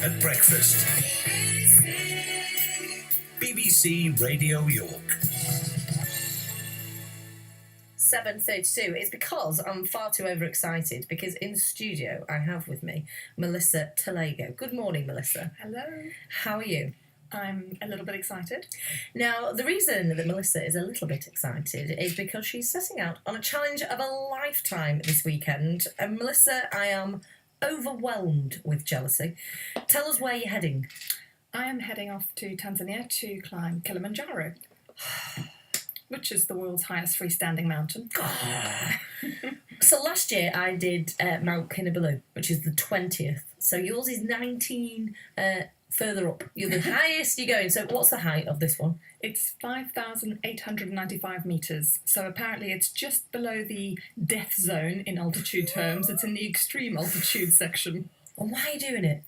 at breakfast. BBC Radio York. 7:32. It's because I'm far too overexcited, because in the studio I have with me Melissa Talago. Good morning, Melissa. Hello. How are you? I'm a little bit excited. Now, the reason that Melissa is a little bit excited is because she's setting out on a challenge of a lifetime this weekend. And Melissa, I am overwhelmed with jealousy. Tell us where you're heading. I am heading off to Tanzania to climb Kilimanjaro, which is the world's highest freestanding mountain. So last year I did Mount Kinabalu, which is the 20th. So yours is 19 further up. You're the highest you're going. So what's the height of this one? It's 5,895 metres. So apparently it's just below the death zone in altitude terms. It's in the extreme altitude section. And why are you doing it?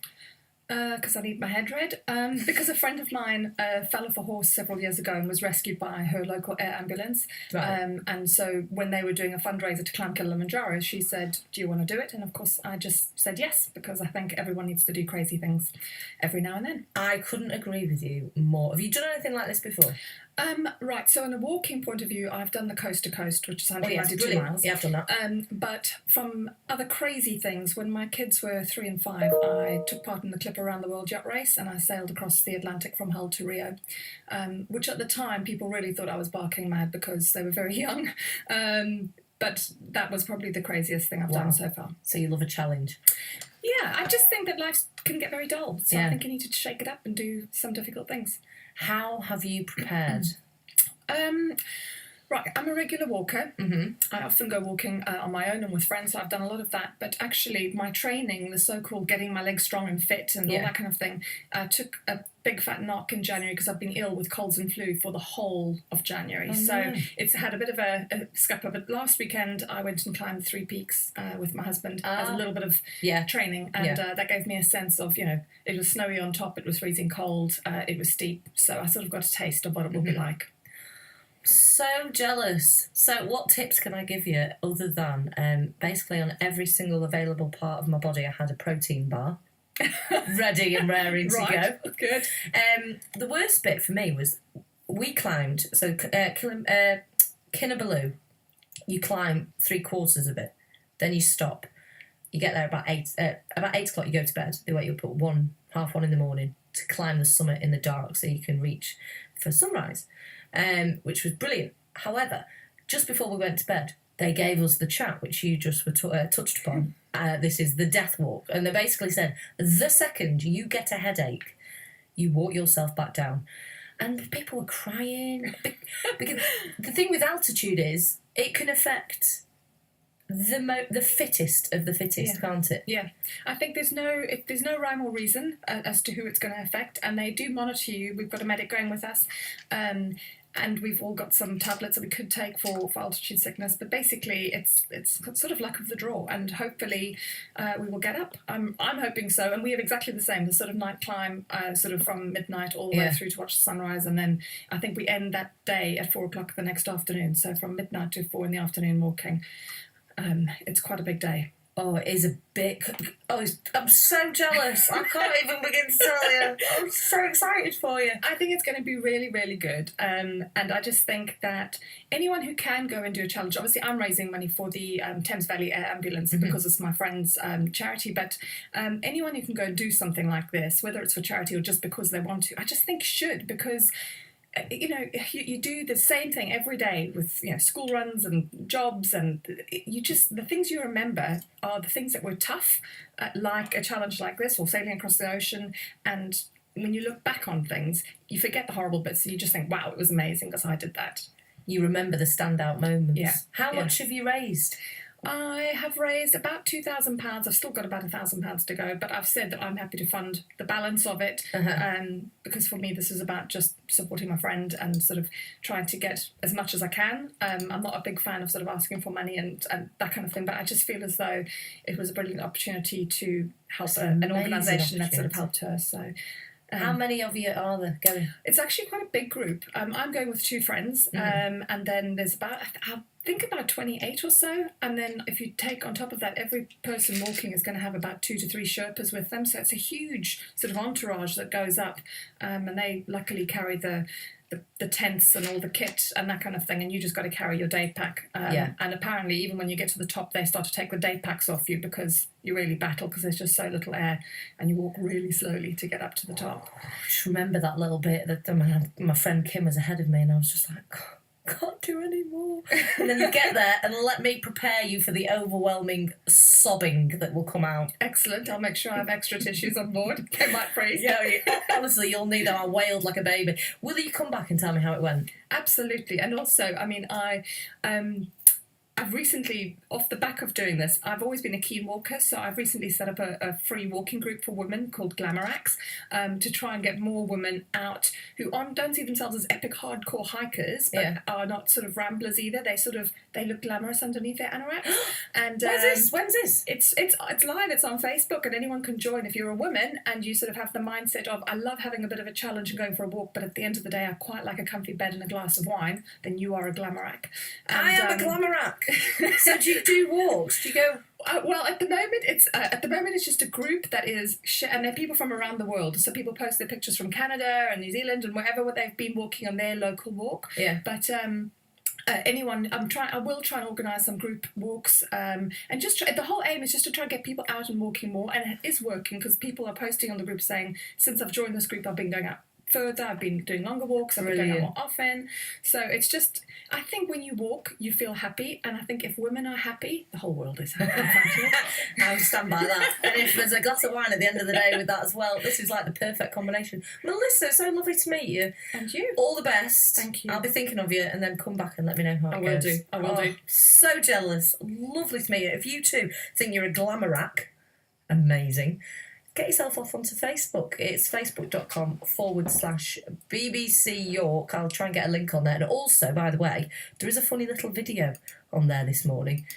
Because I need my head read. Because a friend of mine fell off a horse several years ago and was rescued by her local air ambulance. Right. And so when they were doing a fundraiser to climb Kilimanjaro, she said, "Do you want to do it?" And of course I just said yes, because I think everyone needs to do crazy things every now and then. I couldn't agree with you more. Have you done anything like this before? Right, so in a walking point of view, I've done the coast to coast, which is 192 miles. Yeah, I've done that. But from other crazy things, when my kids were 3 and 5, I took part in the Clipper Around the World yacht race, and I sailed across the Atlantic from Hull to Rio, which at the time people really thought I was barking mad because they were very young. But that was probably the craziest thing I've done so far. So you love a challenge? Yeah, I just think that life can get very dull, so I think you need to shake it up and do some difficult things. How have you prepared? Right, I'm a regular walker. Mm-hmm. I often go walking on my own and with friends, so I've done a lot of that. But actually, my training, the so-called getting my legs strong and fit and all that kind of thing, took a big fat knock in January because I've been ill with colds and flu for the whole of January. It's had a bit of a scupper. But last weekend, I went and climbed 3 peaks with my husband as a little bit of training. And that gave me a sense of, it was snowy on top, it was freezing cold, it was steep. So I sort of got a taste of what it will be like. So jealous. So what tips can I give you other than basically on every single available part of my body I had a protein bar ready and raring to go. Good. The worst bit for me was we climbed, so Kinabalu, you climb 3/4 of it, then you stop. You get there about 8 o'clock, you go to bed. They wake you up at 1:30 in the morning to climb the summit in the dark so you can reach for sunrise. Which was brilliant. However, just before we went to bed, they gave us the chat, which you just were touched upon. This is the death walk. And they basically said, the second you get a headache, you walk yourself back down. And people were crying. Because the thing with altitude is, it can affect the fittest of the fittest, can't it? Yeah. I think there's no rhyme or reason as to who it's going to affect, and they do monitor you. We've got a medic going with us, and we've all got some tablets that we could take for altitude sickness, but basically it's sort of luck of the draw, and hopefully we will get up. I'm hoping so, and we have exactly the same, the sort of night climb, sort of from midnight all the way through to watch the sunrise, and then I think we end that day at 4 o'clock the next afternoon, so from midnight to 4 in the afternoon walking. It's quite a big day. Oh, it is a big... Oh, I'm so jealous. I can't even begin to tell you. I'm so excited for you. I think it's going to be really, really good. And I just think that anyone who can go and do a challenge... Obviously, I'm raising money for the Thames Valley Air Ambulance because it's my friend's charity. But anyone who can go and do something like this, whether it's for charity or just because they want to, I just think should, because... you do the same thing every day with, school runs and jobs, and the things you remember are the things that were tough, like a challenge like this or sailing across the ocean. And when you look back on things, you forget the horrible bits, and you just think, wow, it was amazing because I did that. You remember the standout moments. Yeah. How much have you raised? I have raised about £2,000. I've still got about £1,000 to go, but I've said that I'm happy to fund the balance of it, because for me this is about just supporting my friend and sort of trying to get as much as I can. I'm not a big fan of sort of asking for money and that kind of thing, but I just feel as though it was a brilliant opportunity to help an organisation that sort of helped her. So How many of you are there going? It's actually quite a big group. I'm going with 2 friends, and then there's I think about 28 or so. And then if you take on top of that, every person walking is going to have about 2 to 3 Sherpas with them. So it's a huge sort of entourage that goes up, and they luckily carry the tents and all the kit and that kind of thing, and you just got to carry your day pack. And apparently, even when you get to the top, they start to take the day packs off you because you really battle because there's just so little air, and you walk really slowly to get up to the top. I just remember that little bit that my friend Kim was ahead of me, and I was just like, can't do any more. And then you get there, and let me prepare you for the overwhelming sobbing that will come out. Excellent. I'll make sure I have extra tissues on board. They might freeze. Yeah, honestly, you'll need them. I wailed like a baby. Will you come back and tell me how it went? Absolutely. And also, I mean, I've recently, off the back of doing this, I've always been a keen walker, so I've recently set up a free walking group for women called Glamoraks, to try and get more women out who don't see themselves as epic hardcore hikers, but are not sort of ramblers either. They look glamorous underneath their anoraks. And When's this? It's live. It's on Facebook, and anyone can join if you're a woman and you sort of have the mindset of, I love having a bit of a challenge and going for a walk, but at the end of the day, I quite like a comfy bed and a glass of wine. Then you are a Glamorak. And, I am a Glamorak. So do you do walks? Do you go? Well, at the moment it's just a group that is, and they're people from around the world. So people post their pictures from Canada and New Zealand and wherever they've been walking on their local walk. Yeah. But anyone, I will try and organise some group walks, and just the whole aim is just to try and get people out and walking more, and it is working because people are posting on the group saying, since I've joined this group, I've been going out further, I've been doing longer walks, I've been going out more often. So it's just, I think when you walk, you feel happy, and I think if women are happy, the whole world is happy. I stand by that. And if there's a glass of wine at the end of the day with that as well, this is like the perfect combination. Melissa, it's so lovely to meet you. And you. All the best. Thank you. I'll be thinking of you, and then come back and let me know how it goes. I will do. So jealous. Lovely to meet you. If you too think you're a Glamorak, amazing. Get yourself off onto Facebook. It's facebook.com/BBC York. I'll try and get a link on there. And also, by the way, there is a funny little video on there this morning.